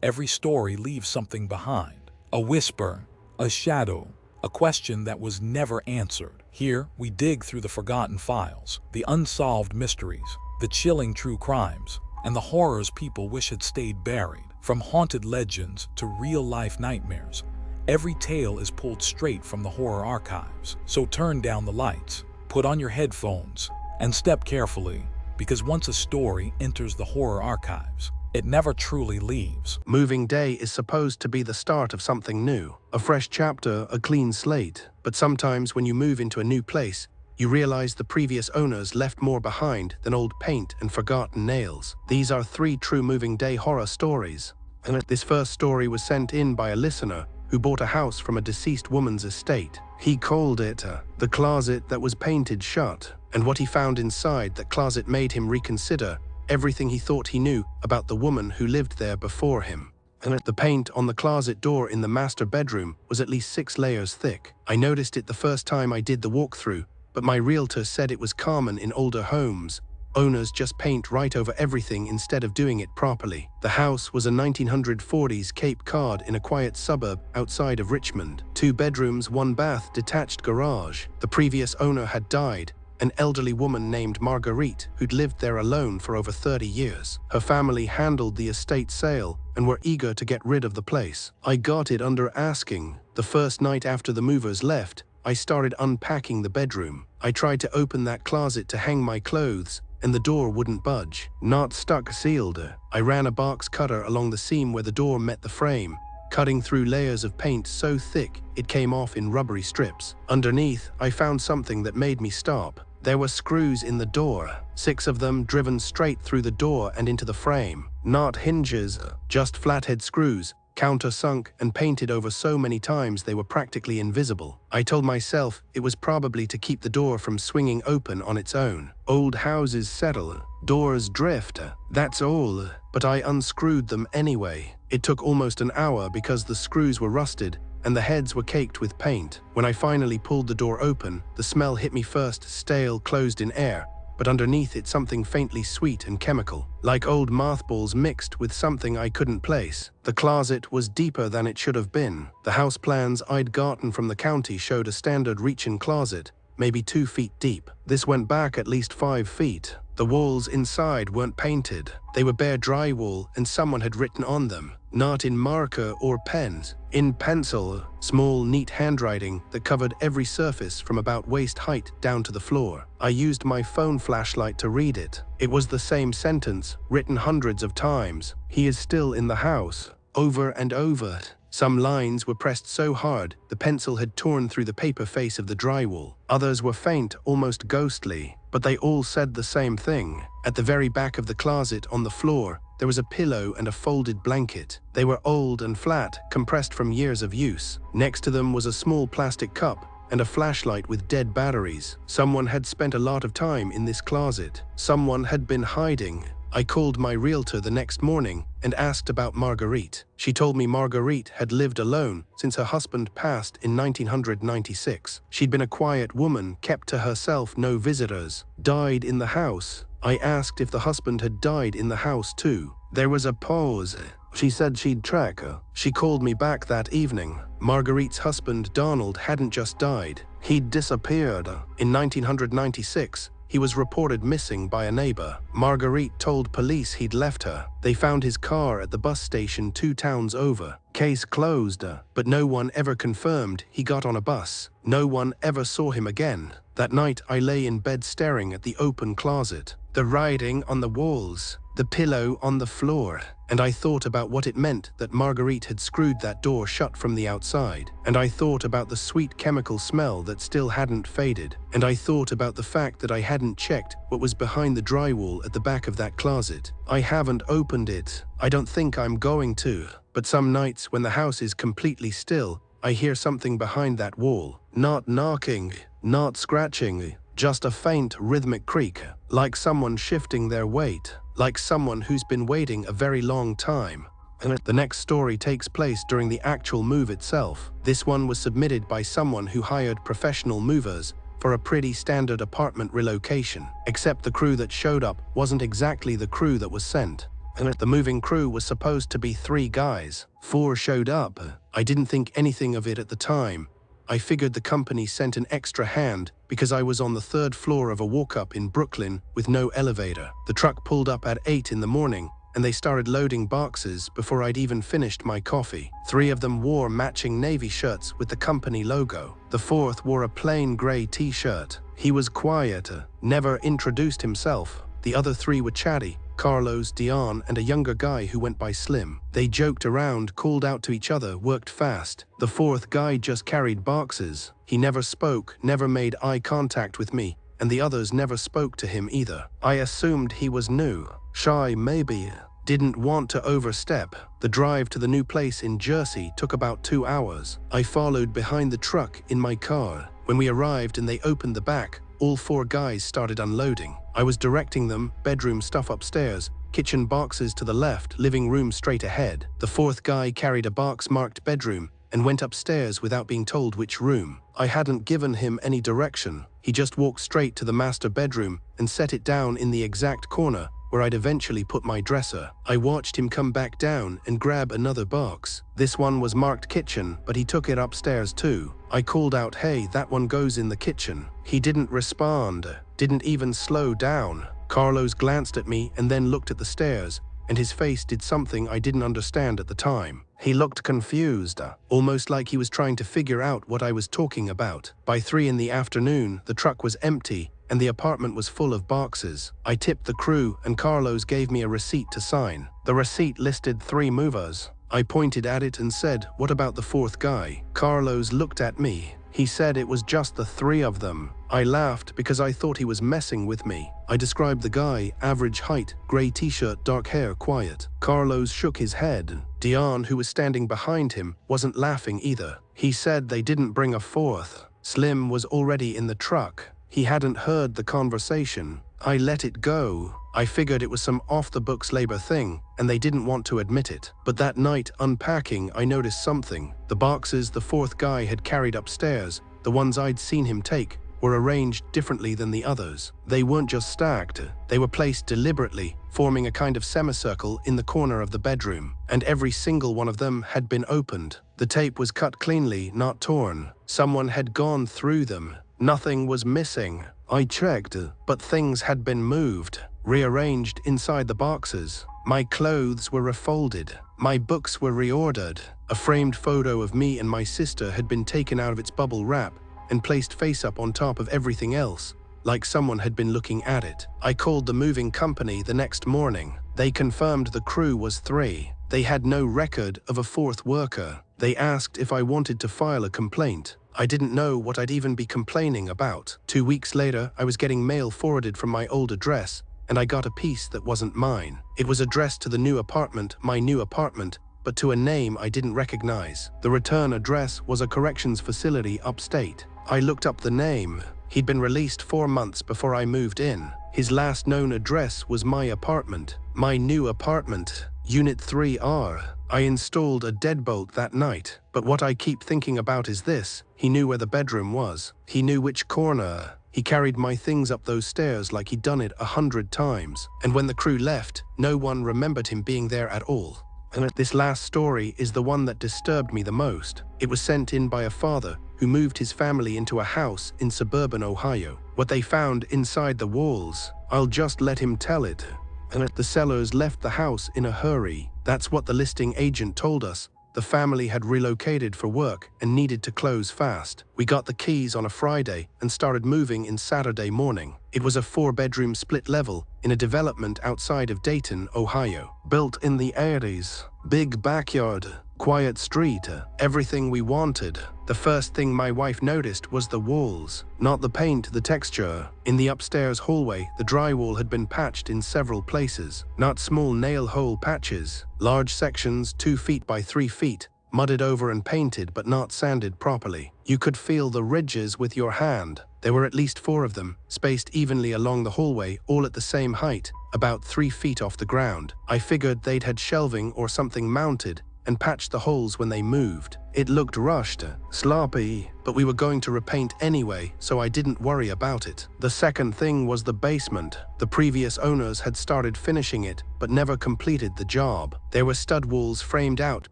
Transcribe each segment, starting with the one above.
Every story leaves something behind. A whisper, a shadow, a question that was never answered. Here, we dig through the forgotten files, the unsolved mysteries, the chilling true crimes, and the horrors people wish had stayed buried. From haunted legends to real-life nightmares, every tale is pulled straight from the horror archives. So turn down the lights, put on your headphones, and step carefully, because once a story enters the horror archives, it never truly leaves. Moving day is supposed to be the start of something new, a fresh chapter, a clean slate. But sometimes when you move into a new place, you realize the previous owners left more behind than old paint and forgotten nails. These are 3 true moving day horror stories. And this first story was sent in by a listener who bought a house from a deceased woman's estate. He called it the closet that was painted shut, and what he found inside that closet made him reconsider everything he thought he knew about the woman who lived there before him. And the paint on the closet door in the master bedroom was at least 6 layers thick. I noticed it the first time I did the walkthrough, but my realtor said it was common in older homes. Owners just paint right over everything instead of doing it properly. The house was a 1940s Cape Cod in a quiet suburb outside of Richmond. 2 bedrooms, 1 bath, detached garage. The previous owner had died, an elderly woman named Marguerite who'd lived there alone for over 30 years. Her family handled the estate sale and were eager to get rid of the place. I got it under asking. The first night after the movers left, I started unpacking the bedroom. I tried to open that closet to hang my clothes, and the door wouldn't budge. Not stuck, sealed. I ran a box cutter along the seam where the door met the frame, cutting through layers of paint so thick it came off in rubbery strips. Underneath, I found something that made me stop. There were screws in the door, 6 of them driven straight through the door and into the frame. Not hinges, just flathead screws, countersunk and painted over so many times they were practically invisible. I told myself it was probably to keep the door from swinging open on its own. Old houses settle, doors drift, that's all. But I unscrewed them anyway. It took almost an hour because the screws were rusted and the heads were caked with paint. When I finally pulled the door open, the smell hit me first, stale, closed in air, but underneath it something faintly sweet and chemical, like old mothballs mixed with something I couldn't place. The closet was deeper than it should have been. The house plans I'd gotten from the county showed a standard reach-in closet, maybe 2 feet deep. This went back at least 5 feet. The walls inside weren't painted. They were bare drywall and someone had written on them, not in marker or pens, in pencil, small, neat handwriting that covered every surface from about waist height down to the floor. I used my phone flashlight to read it. It was the same sentence, written hundreds of times. He is still in the house, over and over. Some lines were pressed so hard, the pencil had torn through the paper face of the drywall. Others were faint, almost ghostly, but they all said the same thing. At the very back of the closet on the floor, there was a pillow and a folded blanket. They were old and flat, compressed from years of use. Next to them was a small plastic cup and a flashlight with dead batteries. Someone had spent a lot of time in this closet. Someone had been hiding. I called my realtor the next morning and asked about Marguerite. She told me Marguerite had lived alone since her husband passed in 1996. She'd been a quiet woman, kept to herself, no visitors. Died in the house. I asked if the husband had died in the house too. There was a pause. She said she'd track her. She called me back that evening. Marguerite's husband, Donald, hadn't just died. He'd disappeared. In 1996, he was reported missing by a neighbor. Marguerite told police he'd left her. They found his car at the bus station 2 towns over. Case closed, but no one ever confirmed he got on a bus. No one ever saw him again. That night, I lay in bed staring at the open closet, the writing on the walls, the pillow on the floor, and I thought about what it meant that Marguerite had screwed that door shut from the outside, and I thought about the sweet chemical smell that still hadn't faded, and I thought about the fact that I hadn't checked what was behind the drywall at the back of that closet. I haven't opened it. I don't think I'm going to, but some nights when the house is completely still, I hear something behind that wall. Not knocking, not scratching, just a faint rhythmic creak, like someone shifting their weight, like someone who's been waiting a very long time. And the next story takes place during the actual move itself. This one was submitted by someone who hired professional movers for a pretty standard apartment relocation, except the crew that showed up wasn't exactly the crew that was sent. The moving crew was supposed to be 3 guys. 4 showed up. I didn't think anything of it at the time. I figured the company sent an extra hand because I was on the 3rd floor of a walk-up in Brooklyn with no elevator. The truck pulled up at 8 in the morning, and they started loading boxes before I'd even finished my coffee. 3 of them wore matching navy shirts with the company logo. The 4th wore a plain gray t-shirt. He was quiet, never introduced himself. The other 3 were chatty: Carlos, Dion, and a younger guy who went by Slim. They joked around, called out to each other, worked fast. The 4th guy just carried boxes. He never spoke, never made eye contact with me, and the others never spoke to him either. I assumed he was new, shy maybe, didn't want to overstep. The drive to the new place in Jersey took about 2 hours. I followed behind the truck in my car. When we arrived and they opened the back, all 4 guys started unloading. I was directing them: bedroom stuff upstairs, kitchen boxes to the left, living room straight ahead. The 4th guy carried a box marked bedroom and went upstairs without being told which room. I hadn't given him any direction. He just walked straight to the master bedroom and set it down in the exact corner where I'd eventually put my dresser. I watched him come back down and grab another box. This one was marked kitchen, but he took it upstairs too. I called out, "Hey, that one goes in the kitchen." He didn't respond, didn't even slow down. Carlos glanced at me and then looked at the stairs, and his face did something I didn't understand at the time. He looked confused, almost like he was trying to figure out what I was talking about. By 3 in the afternoon, the truck was empty, and the apartment was full of boxes. I tipped the crew, and Carlos gave me a receipt to sign. The receipt listed 3 movers. I pointed at it and said, "What about the 4th guy?" Carlos looked at me. He said it was just the 3 of them. I laughed because I thought he was messing with me. I described the guy: average height, gray t-shirt, dark hair, quiet. Carlos shook his head. Dion, who was standing behind him, wasn't laughing either. He said they didn't bring a 4th. Slim was already in the truck. He hadn't heard the conversation. I let it go. I figured it was some off-the-books labor thing, and they didn't want to admit it. But that night, unpacking, I noticed something. The boxes the 4th guy had carried upstairs, the ones I'd seen him take, were arranged differently than the others. They weren't just stacked, they were placed deliberately, forming a kind of semicircle in the corner of the bedroom. And every single one of them had been opened. The tape was cut cleanly, not torn. Someone had gone through them. Nothing was missing. I checked, but things had been moved, rearranged inside the boxes. My clothes were refolded. My books were reordered. A framed photo of me and my sister had been taken out of its bubble wrap and placed face up on top of everything else, like someone had been looking at it. I called the moving company the next morning. They confirmed the crew was 3. They had no record of a 4th worker. They asked if I wanted to file a complaint. I didn't know what I'd even be complaining about. 2 weeks later, I was getting mail forwarded from my old address, and I got a piece that wasn't mine. It was addressed to the new apartment, my new apartment, but to a name I didn't recognize. The return address was a corrections facility upstate. I looked up the name. He'd been released 4 months before I moved in. His last known address was my apartment. My new apartment, Unit 3R. I installed a deadbolt that night, but what I keep thinking about is this: he knew where the bedroom was. He knew which corner. He carried my things up those stairs like he'd done it 100 times. And when the crew left, no one remembered him being there at all. And this last story is the one that disturbed me the most. It was sent in by a father who moved his family into a house in suburban Ohio. What they found inside the walls, I'll just let him tell it. And the sellers left the house in a hurry. That's what the listing agent told us. The family had relocated for work and needed to close fast. We got the keys on a Friday and started moving in Saturday morning. It was a 4-bedroom split level in a development outside of Dayton, Ohio. Built in the 80s. Big backyard, quiet street, everything we wanted. The first thing my wife noticed was the walls, not the paint, the texture. In the upstairs hallway, the drywall had been patched in several places, not small nail hole patches. Large sections 2 feet by 3 feet, mudded over and painted but not sanded properly. You could feel the ridges with your hand. There were at least 4 of them, spaced evenly along the hallway, all at the same height, about 3 feet off the ground. I figured they'd had shelving or something mounted, and patched the holes when they moved. It looked rushed, sloppy, but we were going to repaint anyway, so I didn't worry about it. The second thing was the basement. The previous owners had started finishing it, but never completed the job. There were stud walls framed out,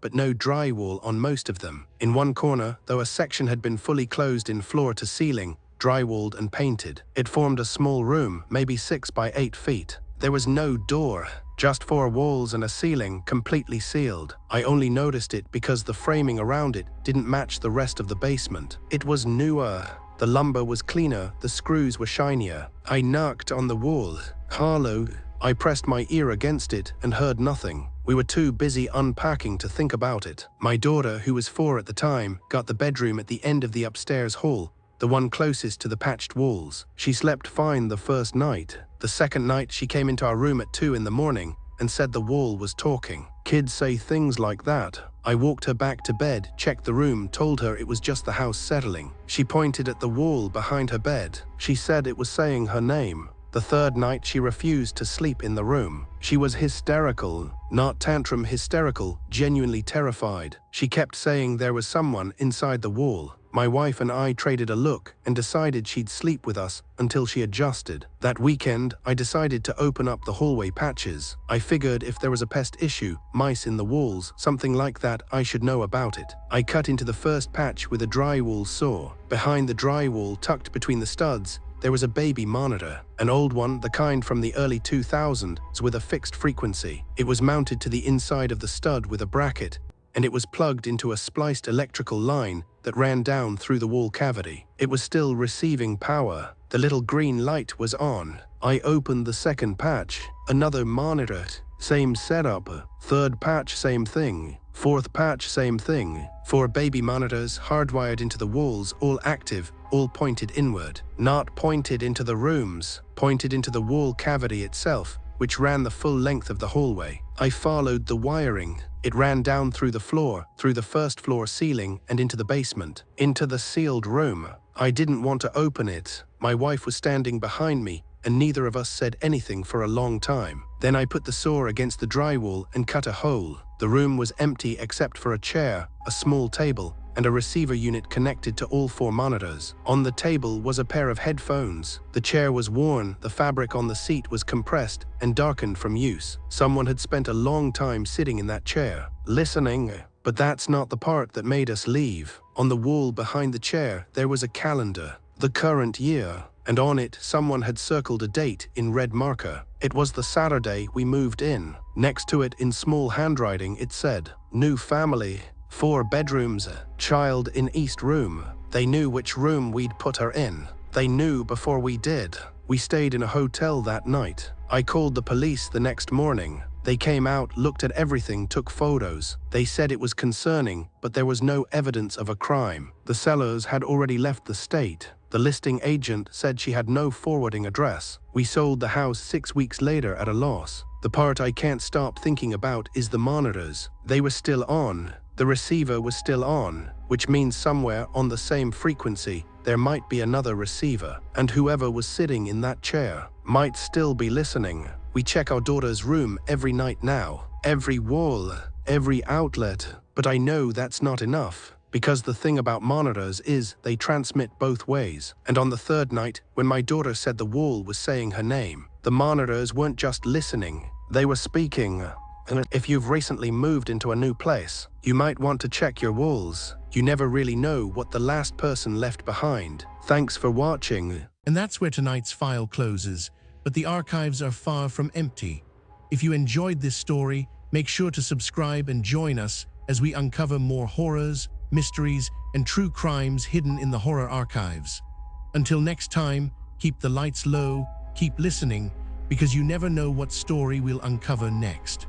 but no drywall on most of them. In one corner, though, a section had been fully closed in floor to ceiling, drywalled and painted. It formed a small room, maybe 6 by 8 feet. There was no door, just 4 walls and a ceiling completely sealed. I only noticed it because the framing around it didn't match the rest of the basement. It was newer. The lumber was cleaner, the screws were shinier. I knocked on the wall. Hello. I pressed my ear against it and heard nothing. We were too busy unpacking to think about it. My daughter, who was 4 at the time, got the bedroom at the end of the upstairs hall, the one closest to the patched walls. She slept fine the first night. The second night, she came into our room at 2 in the morning and said the wall was talking. Kids say things like that. I walked her back to bed, checked the room, told her it was just the house settling. She pointed at the wall behind her bed. She said it was saying her name. The third night, she refused to sleep in the room. She was hysterical, not tantrum hysterical, genuinely terrified. She kept saying there was someone inside the wall. My wife and I traded a look and decided she'd sleep with us until she adjusted. That weekend, I decided to open up the hallway patches. I figured if there was a pest issue, mice in the walls, something like that, I should know about it. I cut into the first patch with a drywall saw. Behind the drywall, tucked between the studs, there was a baby monitor, an old one, the kind from the early 2000s with a fixed frequency. It was mounted to the inside of the stud with a bracket, and it was plugged into a spliced electrical line that ran down through the wall cavity. It was still receiving power. The little green light was on. I opened the second patch. Another monitor. Same setup. Third patch, same thing. Fourth patch, same thing. 4 baby monitors hardwired into the walls, all active, all pointed inward. Not pointed into the rooms, pointed into the wall cavity itself, which ran the full length of the hallway. I followed the wiring. It ran down through the floor, through the first floor ceiling, and into the basement, into the sealed room. I didn't want to open it. My wife was standing behind me, and neither of us said anything for a long time. Then I put the saw against the drywall and cut a hole. The room was empty except for a chair, a small table, and a receiver unit connected to all 4 monitors. On the table was a pair of headphones. The chair was worn, the fabric on the seat was compressed and darkened from use. Someone had spent a long time sitting in that chair, listening. But that's not the part that made us leave. On the wall behind the chair, there was a calendar, the current year, and on it, someone had circled a date in red marker. It was the Saturday we moved in. Next to it, in small handwriting, it said, "New family. 4 bedrooms, child in East room." They knew which room we'd put her in. They knew before we did. We stayed in a hotel that night. I called the police the next morning. They came out, looked at everything, took photos. They said it was concerning, but there was no evidence of a crime. The sellers had already left the state. The listing agent said she had no forwarding address. We sold the house 6 weeks later at a loss. The part I can't stop thinking about is the monitors. They were still on. The receiver was still on, which means somewhere on the same frequency, there might be another receiver, and whoever was sitting in that chair might still be listening. We check our daughter's room every night now, every wall, every outlet, but I know that's not enough, because the thing about monitors is they transmit both ways. And on the third night, when my daughter said the wall was saying her name, the monitors weren't just listening, they were speaking. And if you've recently moved into a new place, you might want to check your walls. You never really know what the last person left behind. Thanks for watching. And that's where tonight's file closes, but the archives are far from empty. If you enjoyed this story, make sure to subscribe and join us as we uncover more horrors, mysteries, and true crimes hidden in the horror archives. Until next time, keep the lights low, keep listening, because you never know what story we'll uncover next.